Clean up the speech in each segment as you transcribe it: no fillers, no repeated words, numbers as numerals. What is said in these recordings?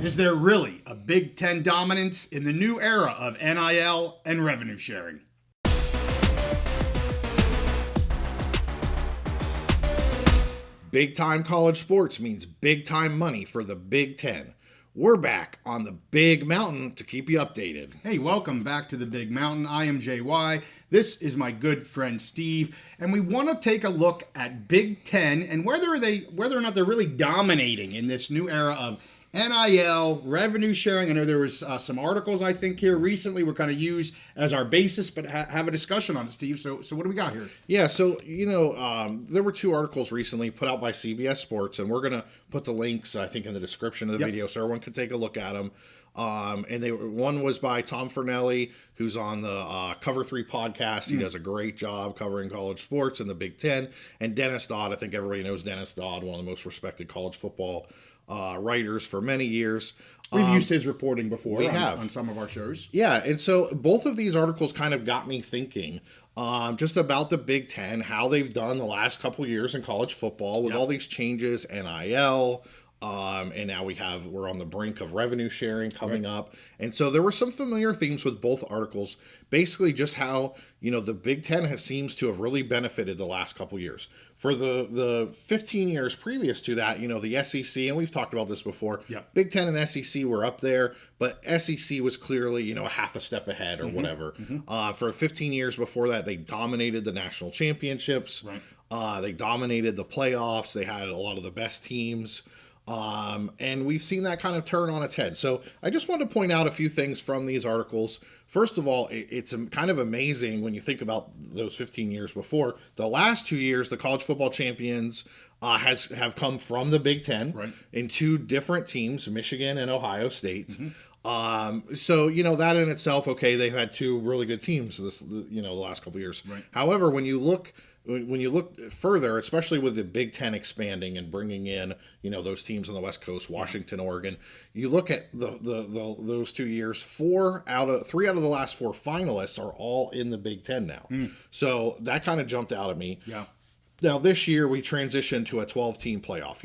Is there really a Big Ten dominance in the new era of NIL and revenue sharing? Big time college sports means big time money for the Big Ten. We're back on the Big Mountain to keep you updated. Hey, welcome back to the Big Mountain. I am JY. This is my good friend Steve, and we want to take a look at Big Ten and whether or not they're really dominating in this new era of NIL, revenue sharing. I know there was some articles, I think, here recently we're kind of used as our basis, but have a discussion on it, Steve. So what do we got here? Yeah, so, there were two articles recently put out by CBS Sports, and we're going to put the links, I think, in the description of the video so everyone can take a look at them. One was by Tom Fornelli, who's on the Cover 3 podcast. He does a great job covering college sports and the Big Ten. And Dennis Dodd, I think everybody knows Dennis Dodd, one of the most respected college football writers for many years. We've used his reporting before on some of our shows. Yeah, and so both of these articles kind of got me thinking just about the Big Ten, how they've done the last couple years in college football with all these changes, NIL, and now we're on the brink of revenue sharing coming up. And so there were some familiar themes with both articles, basically just how, the Big Ten seems to have really benefited the last couple years. For the 15 years previous to that, the SEC, and we've talked about this before, Big Ten and SEC were up there, but SEC was clearly, a half a step ahead or whatever. For 15 years before that, they dominated the national championships. They dominated the playoffs. They had a lot of the best teams. And we've seen that kind of turn on its head. So I just want to point out a few things from these articles. First of all, it's kind of amazing when you think about those 15 years before. The last 2 years, the college football champions have come from the Big Ten in two different teams, Michigan and Ohio State. So, that in itself, okay, they've had two really good teams the last couple of years. However, when you look further, especially with the Big Ten expanding and bringing in, those teams on the West Coast, Washington, Oregon, you look at those 2 years, 3 out of the last 4 finalists are all in the Big Ten now. So that kind of jumped out at me. Now, this year, we transitioned to a 12-team playoff.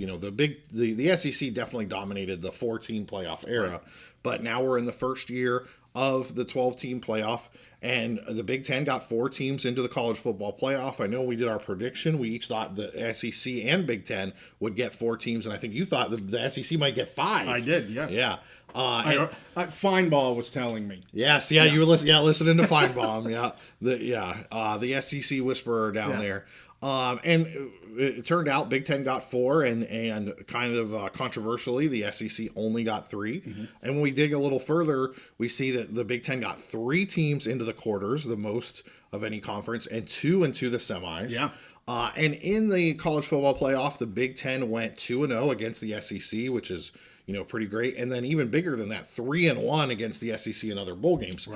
The SEC definitely dominated the 4-team playoff era, but now we're in the first year of the 12-team playoff, and the Big Ten got 4 teams into the college football playoff. I know we did our prediction. We each thought the SEC and Big Ten would get 4 teams, and I think you thought the SEC might get 5. I did, yes. Yeah. Feinbaum was telling me. Yes, you were listening to Feinbaum. The SEC whisperer down there. And it turned out Big Ten got 4, and kind of controversially, the SEC only got 3. And when we dig a little further, we see that the Big Ten got 3 teams into the quarters, the most of any conference, and 2 into the semis. And in the college football playoff, the Big Ten went 2-0 against the SEC, which is pretty great. And then even bigger than that, 3-1 against the SEC in other bowl games.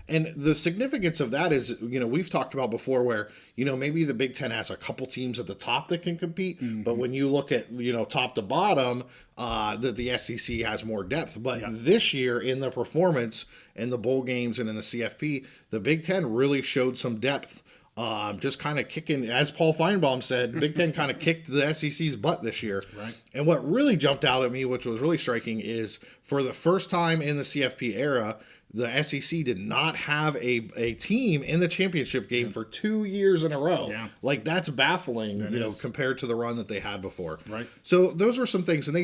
And the significance of that is, we've talked about before where, maybe the Big Ten has a couple teams at the top that can compete. But when you look at, top to bottom, the SEC has more depth. But this year in the performance in the bowl games and in the CFP, the Big Ten really showed some depth. Just kind of kicking, as Paul Feinbaum said, Big Ten kind of kicked the SEC's butt this year. And what really jumped out at me, which was really striking, is for the first time in the CFP era, the SEC did not have a team in the championship game for 2 years in a row. Like, that's baffling, compared to the run that they had before. So those are some things, and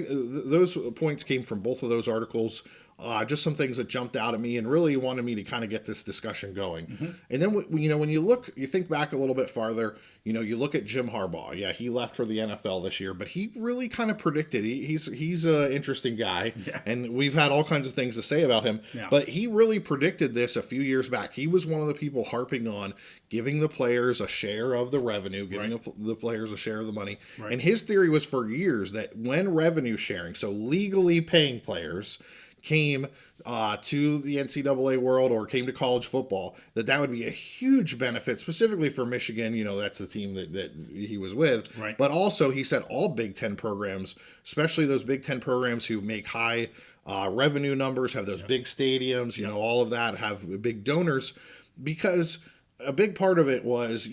those points came from both of those articles. Just some things that jumped out at me and really wanted me to kind of get this discussion going. And then, when you think back a little bit farther, you look at Jim Harbaugh. Yeah, he left for the NFL this year, but he really kind of predicted. He's an interesting guy, and we've had all kinds of things to say about him. But he really predicted this a few years back. He was one of the people harping on giving the players a share of the revenue, giving the players a share of the money. And his theory was for years that when revenue sharing, so legally paying players, came to the NCAA world or came to college football, that would be a huge benefit, specifically for Michigan. That's the team that he was with. But also, he said all Big Ten programs, especially those Big Ten programs who make high revenue numbers, have those big stadiums, all of that, have big donors, because a big part of it was,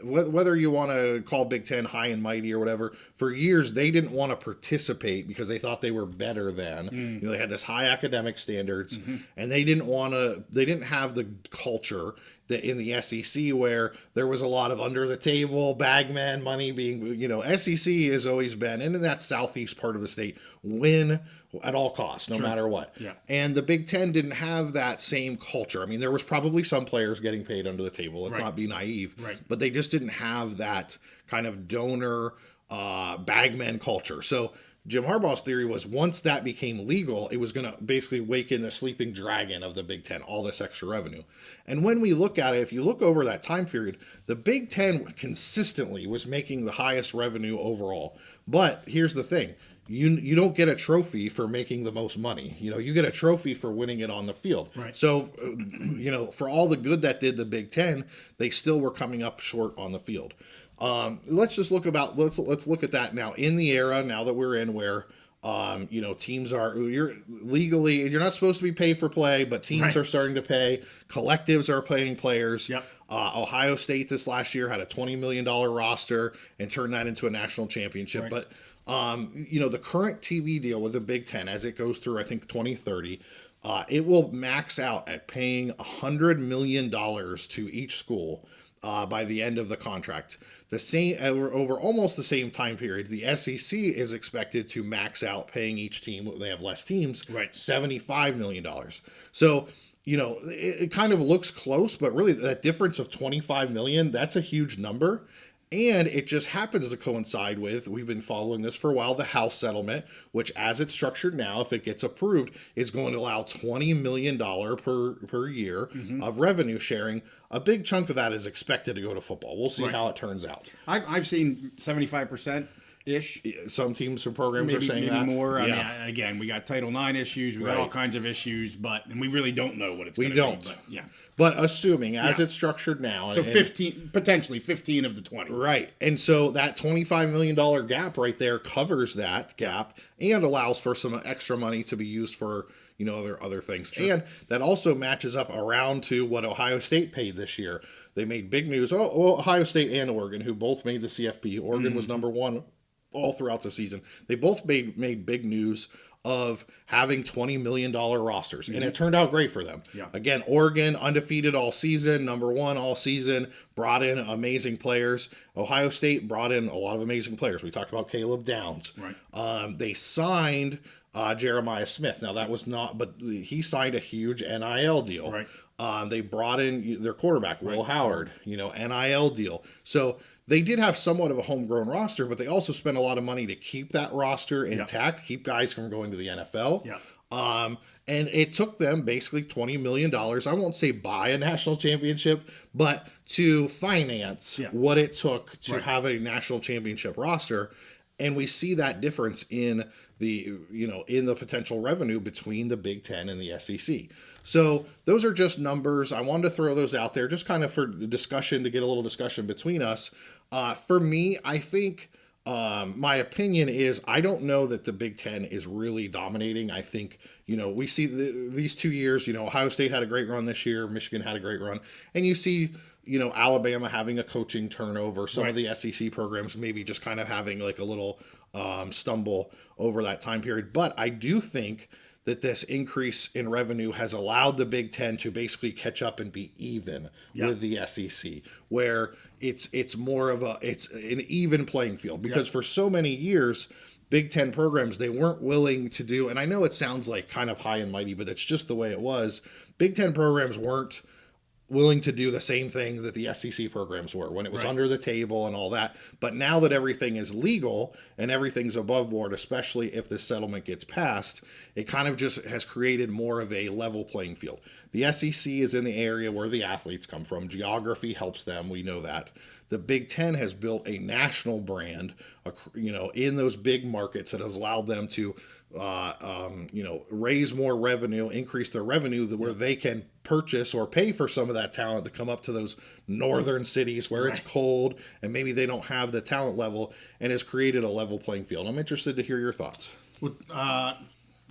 whether you want to call Big Ten high and mighty or whatever, for years they didn't want to participate because they thought they were better than. They had this high academic standards, and they didn't have the culture that in the SEC where there was a lot of under the table bagman money being, SEC has always been, and in that southeast part of the state, win at all costs, no matter what. Yeah. And the Big Ten didn't have that same culture. I mean, there was probably some players getting paid under the table. Let's not be naive. Right. But they just didn't have that kind of donor bagman culture. So Jim Harbaugh's theory was once that became legal, it was going to basically waken the sleeping dragon of the Big Ten, all this extra revenue. And when we look at it, if you look over that time period, the Big Ten consistently was making the highest revenue overall. But here's the thing. You don't get a trophy for making the most money. You get a trophy for winning it on the field. Right. So, for all the good that did the Big Ten, they still were coming up short on the field. Let's look at that now in the era now that we're in where teams you're not supposed to be pay for play, but teams are starting to pay. Collectives are paying players. Yep. Ohio State this last year had a $20 million roster and turned that into a national championship. Right. But the current TV deal with the Big Ten as it goes through, I think 2030, it will max out at paying $100 million to each school by the end of the contract. The same over almost the same time period, the SEC is expected to max out paying each team. They have less teams, $75 million. So it kind of looks close, but really that difference of $25 million, that's a huge number. And it just happens to coincide with, we've been following this for a while, the House settlement, which as it's structured now, if it gets approved, is going to allow $20 million per year of revenue sharing. A big chunk of that is expected to go to football. We'll see how it turns out. I've seen 75%. Ish. Some teams or programs are saying maybe that. more. Yeah. I mean, again, we got Title IX issues. We got all kinds of issues, and we really don't know what it's going to be. We don't. But, yeah. But assuming, as it's structured now. So potentially 15 of the 20. Right. And so that $25 million gap right there covers that gap and allows for some extra money to be used for, other things. Sure. And that also matches up around to what Ohio State paid this year. They made big news. Ohio State and Oregon, who both made the CFP. Oregon was number one all throughout the season. They both made big news of having $20 million rosters, and it turned out great for them. Yeah. Again, Oregon undefeated all season, number one all season, brought in amazing players. Ohio State brought in a lot of amazing players. We talked about Caleb Downs. Right. They signed Jeremiah Smith. Now that was not, but he signed a huge NIL deal. Right. They brought in their quarterback, Will Howard, NIL deal. So they did have somewhat of a homegrown roster, but they also spent a lot of money to keep that roster intact, keep guys from going to the NFL. Yeah. And it took them basically $20 million. I won't say buy a national championship, but to finance what it took to have a national championship roster. And we see that difference in the potential revenue between the Big Ten and the SEC. So those are just numbers. I wanted to throw those out there just kind of for discussion, to get a little discussion between us. For me, I think my opinion is I don't know that the Big Ten is really dominating. I think, we see these 2 years, Ohio State had a great run this year. Michigan had a great run. And you see, Alabama having a coaching turnover. Some of the SEC programs maybe just kind of having like a little stumble over that time period. But I do think that this increase in revenue has allowed the Big Ten to basically catch up and be even with the SEC, where it's more of it's an even playing field. Because for so many years, Big Ten programs, they weren't willing to do, and I know it sounds like kind of high and mighty, but it's just the way it was. Big Ten programs weren't willing to do the same thing that the SEC programs were when it was under the table and all that. But now that everything is legal and everything's above board, especially if this settlement gets passed, it kind of just has created more of a level playing field. The SEC is in the area where the athletes come from. Geography helps them. We know that. The Big Ten has built a national brand, in those big markets that has allowed them to raise more revenue, increase their revenue where they can purchase or pay for some of that talent to come up to those northern cities where it's cold and maybe they don't have the talent level, and has created a level playing field. I'm interested to hear your thoughts.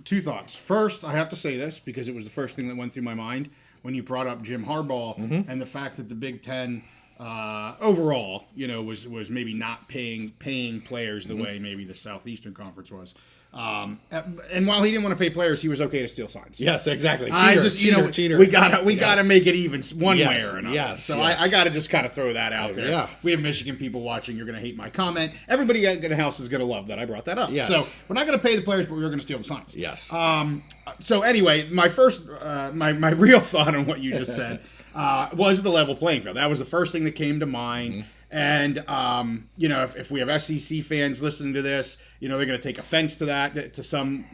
Two thoughts. First, I have to say this because it was the first thing that went through my mind when you brought up Jim Harbaugh and the fact that the Big Ten overall, was maybe not paying players the way maybe the Southeastern Conference was. And while he didn't want to pay players, he was okay to steal signs. Yes, exactly. Cheater. We gotta make it even one way or another. Yes, so I gotta just kind of throw that out there. Yeah. If we have Michigan people watching, you're gonna hate my comment. Everybody at the house is gonna love that I brought that up. Yes. So we're not gonna pay the players, but we're gonna steal the signs. Yes. So anyway, my first, my real thought on what you just said was the level playing field. That was the first thing that came to mind. And, if we have SEC fans listening to this, they're going to take offense to that to some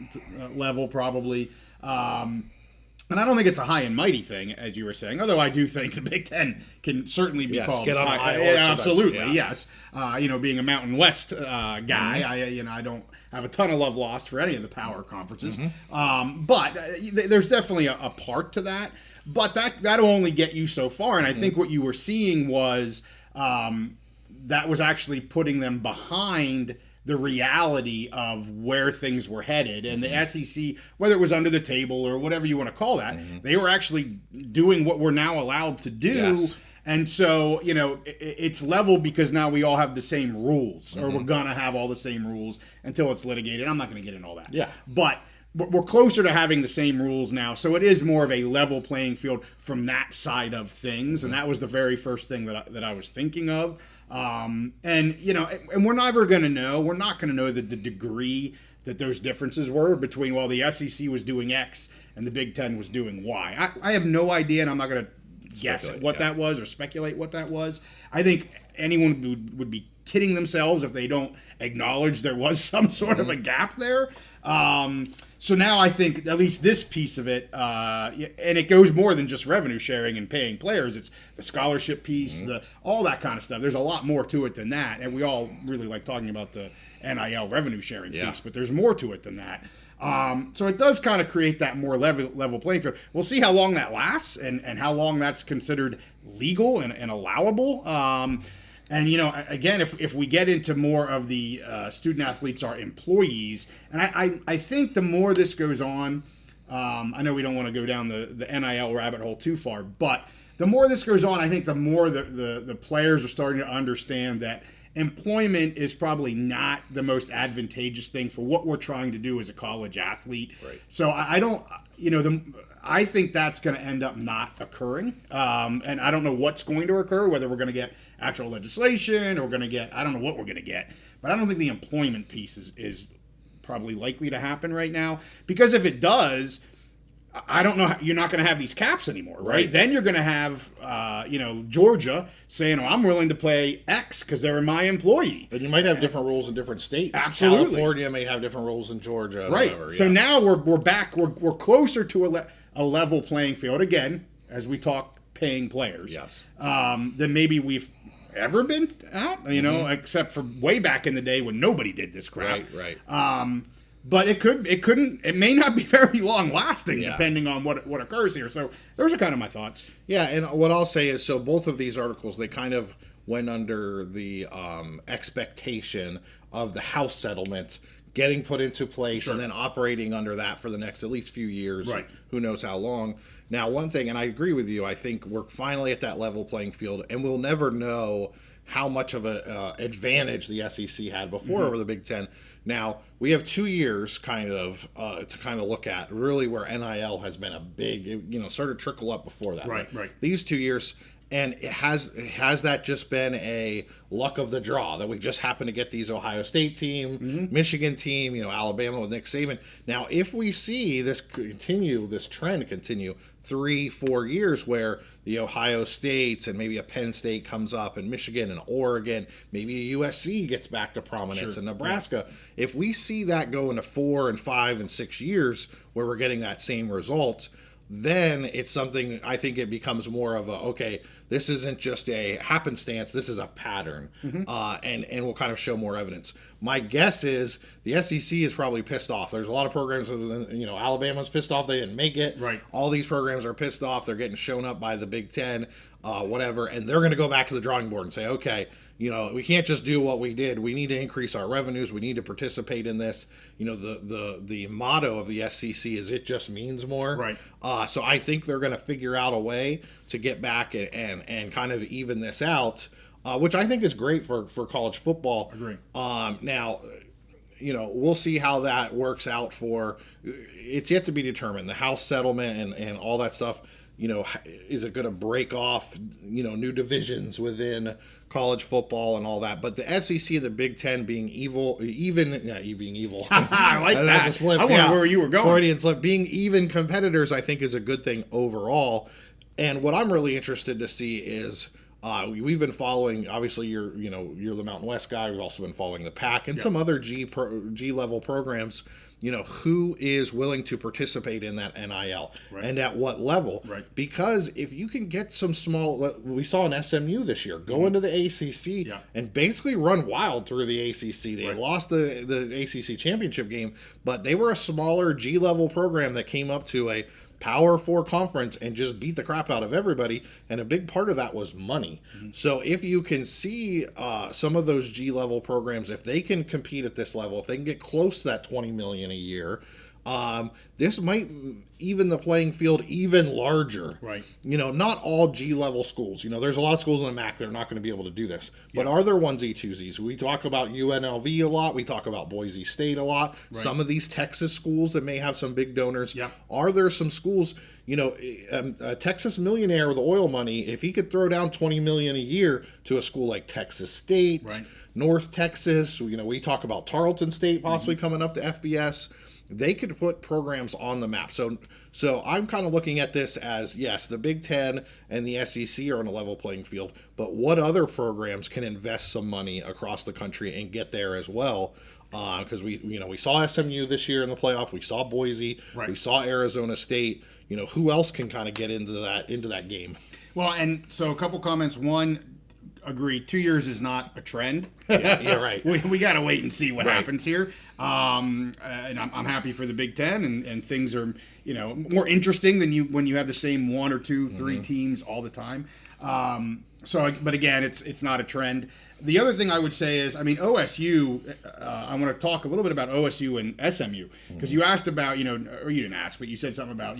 level probably. And I don't think it's a high and mighty thing, as you were saying, although I do think the Big Ten can certainly be called. Get on a high horse. Absolutely, yes. Being a Mountain West guy, I don't have a ton of love lost for any of the power conferences. But there's definitely a part to that. But that'll only get you so far. And I think what you were seeing was that was actually putting them behind the reality of where things were headed. And the SEC, whether it was under the table or whatever you want to call that, they were actually doing what we're now allowed to do. Yes. And so, it's level because now we all have the same rules, or we're going to have all the same rules until it's litigated. I'm not going to get into all that. Yeah. But we're closer to having the same rules now, so it is more of a level playing field from that side of things, and that was the very first thing that I was thinking of. And we're never going to know. We're not going to know the degree that those differences were between, the SEC was doing X and the Big Ten was doing Y. I have no idea, and I'm not going to guess what that was or speculate what that was. I think anyone would be kidding themselves if they don't acknowledge there was some sort of a gap there. So now I think at least this piece of it, and it goes more than just revenue sharing and paying players. It's the scholarship piece, all that kind of stuff. There's a lot more to it than that, and we all really like talking about the NIL revenue sharing piece, but there's more to it than that. So it does kind of create that more level playing field. We'll see how long that lasts and how long that's considered legal and allowable. And, again, if we get into more of the student athletes are employees, and I think the more this goes on, I know we don't want to go down the NIL rabbit hole too far, but the more this goes on, I think the more the players are starting to understand that employment is probably not the most advantageous thing for what we're trying to do as a college athlete. Right. So I don't, I think that's going to end up not occurring. And I don't know what's going to occur, whether we're going to get actual legislation or we're going to get, I don't know what we're going to get. But I don't think the employment piece is probably likely to happen right now. Because if it does, I don't know, you're not going to have these caps anymore, right? Then you're going to have, Georgia saying, I'm willing to pay X because they're my employee. And you might have different rules in different states. Absolutely. California may have different ruls in Georgia. Right. Whatever, So now we're back. We're closer to a level playing field again as we talk paying players. Yes. Than maybe we've ever been at. Except for way back in the day when nobody did this crap. Right. But it may not be very long lasting depending on what occurs here. So those are kind of my thoughts. Yeah, and what I'll say is, so both of these articles, they kind of went under the expectation of the House settlement getting put into place and then operating under that for the next at least few years. Right. Who knows how long. Now, one thing, and I agree with you, I think we're finally at that level playing field, and we'll never know how much of an advantage the SEC had before over the Big Ten. Now, we have 2 years to look at really where NIL has been a big, started to trickle up before that. Right. These 2 years, and has that just been a luck of the draw that we just happen to get these Ohio State team, Michigan team, Alabama with Nick Saban. Now, if we see this trend continue 3-4 years where the Ohio States and maybe a Penn State comes up and Michigan and Oregon, maybe a USC gets back to prominence in Nebraska. If we see that go into 4 and 5 and 6 years where we're getting that same result, then it's something, I think it becomes more of this isn't just a happenstance, this is a pattern, and we'll kind of show more evidence. My guess is the SEC is probably pissed off. There's a lot of programs, Alabama's pissed off they didn't make it. Right. All these programs are pissed off. They're getting shown up by the Big Ten, whatever, and they're going to go back to the drawing board and say, okay, we can't just do what we did. We need to increase our revenues. We need to participate in this. The motto of the SEC is it just means more. Right. So I think they're going to figure out a way to get back and kind of even this out, which I think is great for college football. Agree. Now, we'll see how that works out it's yet to be determined. The House settlement and all that stuff, is it going to break off, new divisions within college football and all that? But the SEC and the Big Ten being evil. I like that. That's a slip. I wonder where you were going. Freudian slip. Being even competitors, I think, is a good thing overall. And what I'm really interested to see is, we've been following. Obviously, you're the Mountain West guy. We've also been following the Pac and some other G level programs. Who is willing to participate in that NIL and at what level? Right. Because if you can get some small, we saw an SMU this year go into the ACC and basically run wild through the ACC. They lost the ACC championship game, but they were a smaller G level program that came up to a Power 4 conference and just beat the crap out of everybody, and a big part of that was money. So if you can see some of those G-level programs, if they can compete at this level, if they can get close to that $20 million a year, this might even the playing field even larger. Right. Not all G-level schools. There's a lot of schools in the MAC that are not going to be able to do this. But are there onesie-twosies? We talk about UNLV a lot. We talk about Boise State a lot. Right. Some of these Texas schools that may have some big donors. Yeah. Are there some schools, a Texas millionaire with oil money, if he could throw down $20 million a year to a school like Texas State, North Texas, we talk about Tarleton State possibly coming up to FBS. They could put programs on the map. So I'm kind of looking at this as, yes, the Big Ten and the SEC are on a level playing field, but what other programs can invest some money across the country and get there as well? Because we saw SMU this year in the playoff, we saw Boise, we saw Arizona State. Who else can kind of get into that game? Well, and so a couple comments. One, agree. 2 years is not a trend. Yeah, right. we got to wait and see what happens here. And I'm happy for the Big Ten, and things are more interesting than when you have the same 1 or 2, 3 teams all the time. But again, it's not a trend. The other thing I would say is, OSU. I want to talk a little bit about OSU and SMU because you asked about, or you didn't ask, but you said something about,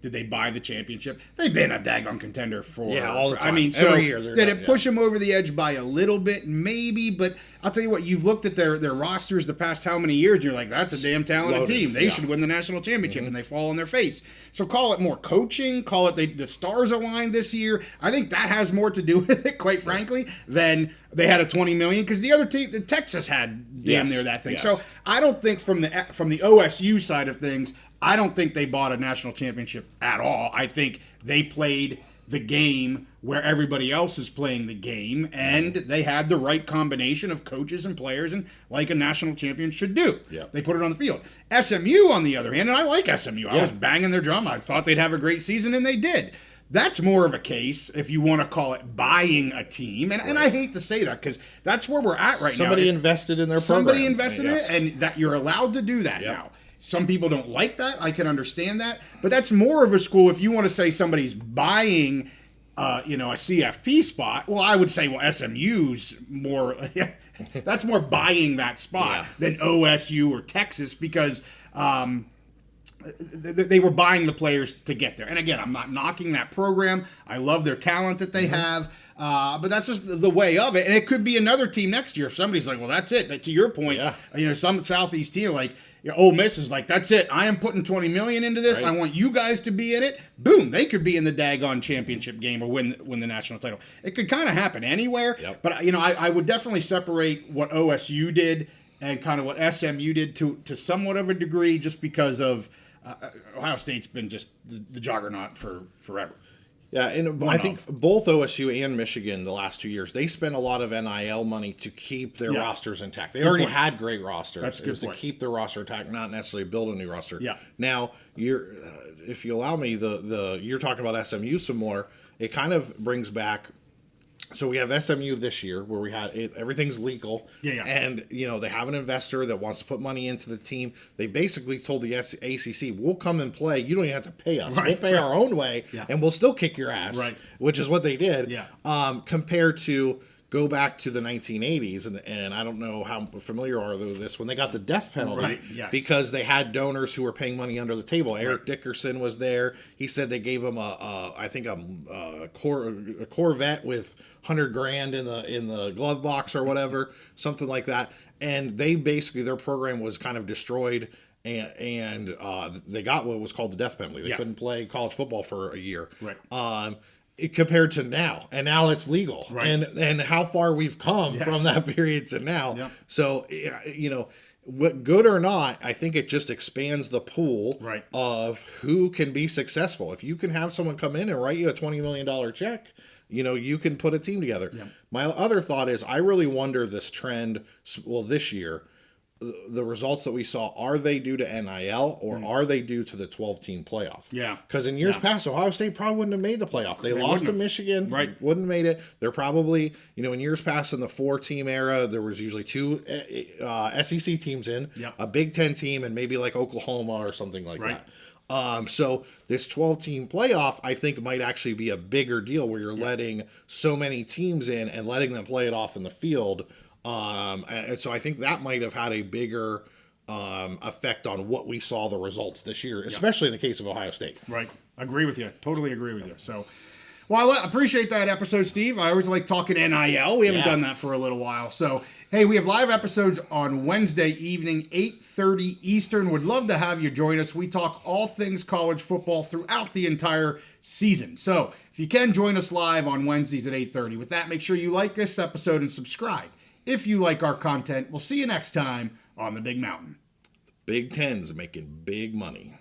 did they buy the championship? They've been a daggone contender for all the time. Every year. Did it push them over the edge by a little bit? Maybe, but I'll tell you what. You've looked at their rosters the past how many years? And you're like, that's a damn talented team. They should win the national championship, and they fall on their face. So call it more coaching. Call it the stars aligned this year. I think that has more to do with it, quite frankly, than they had a $20 million because the other team, Texas, had damn near that thing. So I don't think from the OSU side of things, I don't think they bought a national championship at all. I think they played the game where everybody else is playing the game, and they had the right combination of coaches and players, and like a national champion should do. Yeah. They put it on the field. SMU, on the other hand, and I like SMU. I was banging their drum. I thought they'd have a great season, and they did. That's more of a case, if you want to call it buying a team. And I hate to say that because that's where we're at right now. Somebody invested in their program. Somebody invested in it, and that you're allowed to do that now. Some people don't like that. I can understand that. But that's more of a school if you want to say somebody's buying, a CFP spot. Well, I would say, SMU's more, that's more buying that spot than OSU or Texas because they were buying the players to get there. And again, I'm not knocking that program. I love their talent that they have. But that's just the way of it. And it could be another team next year if somebody's like, well, that's it. But to your point, some Southeast team like, Ole Miss is like, that's it. I am putting $20 million into this. Right. I want you guys to be in it. Boom. They could be in the daggone championship game or win the national title. It could kind of happen anywhere. Yep. But, I would definitely separate what OSU did and kind of what SMU did to somewhat of a degree just because of Ohio State's been just the juggernaut for forever. Yeah, and I think both OSU and Michigan the last 2 years, they spent a lot of NIL money to keep their rosters intact. They already had great rosters. That's a good point. To keep their roster intact, not necessarily build a new roster. Yeah. Now, if you allow me, you're talking about SMU some more. It kind of brings back. So we have SMU this year where we had everything's legal. And, they have an investor that wants to put money into the team. They basically told the ACC, we'll come and play. You don't even have to pay us. We'll pay our own way and we'll still kick your ass, which is what they did. Compared to go back to the 1980s, and I don't know how familiar are with this, when they got the death penalty, Right, yes. because they had donors who were paying money under the table. Eric Dickerson was there. He said they gave him I think a Corvette with $100,000 in the glove box or whatever, something like that. And they basically, their program was kind of destroyed. And they got what was called the death penalty. They couldn't play college football for a year. Right. Compared to now, and now it's legal. Right. And how far we've come from that period to now. Yep. So, what, good or not, I think it just expands the pool of who can be successful. If you can have someone come in and write you a $20 million check, you can put a team together. Yep. My other thought is, I really wonder this trend, this year, the results that we saw, are they due to NIL or are they due to the 12-team playoff? Yeah. Because in years past, Ohio State probably wouldn't have made the playoff. They lost to Michigan. Right. Wouldn't have made it. They're probably, in years past, in the 4-team era, there was usually 2 SEC teams in, a Big Ten team, and maybe like Oklahoma or something like that. So this 12-team playoff, I think, might actually be a bigger deal where you're letting so many teams in and letting them play it off in the field. And so I think that might have had a bigger effect on what we saw the results this year, especially in the case of Ohio State. Right. Agree with you. Totally agree with you. So, well, I appreciate that episode, Steve. I always like talking NIL. We haven't done that for a little while. So, hey, we have live episodes on Wednesday evening, 8:30 Eastern. Would love to have you join us. We talk all things college football throughout the entire season. So, if you can, join us live on Wednesdays at 8:30. With that, make sure you like this episode and subscribe. If you like our content, we'll see you next time on the Big Mountain. Big Ten's making big money.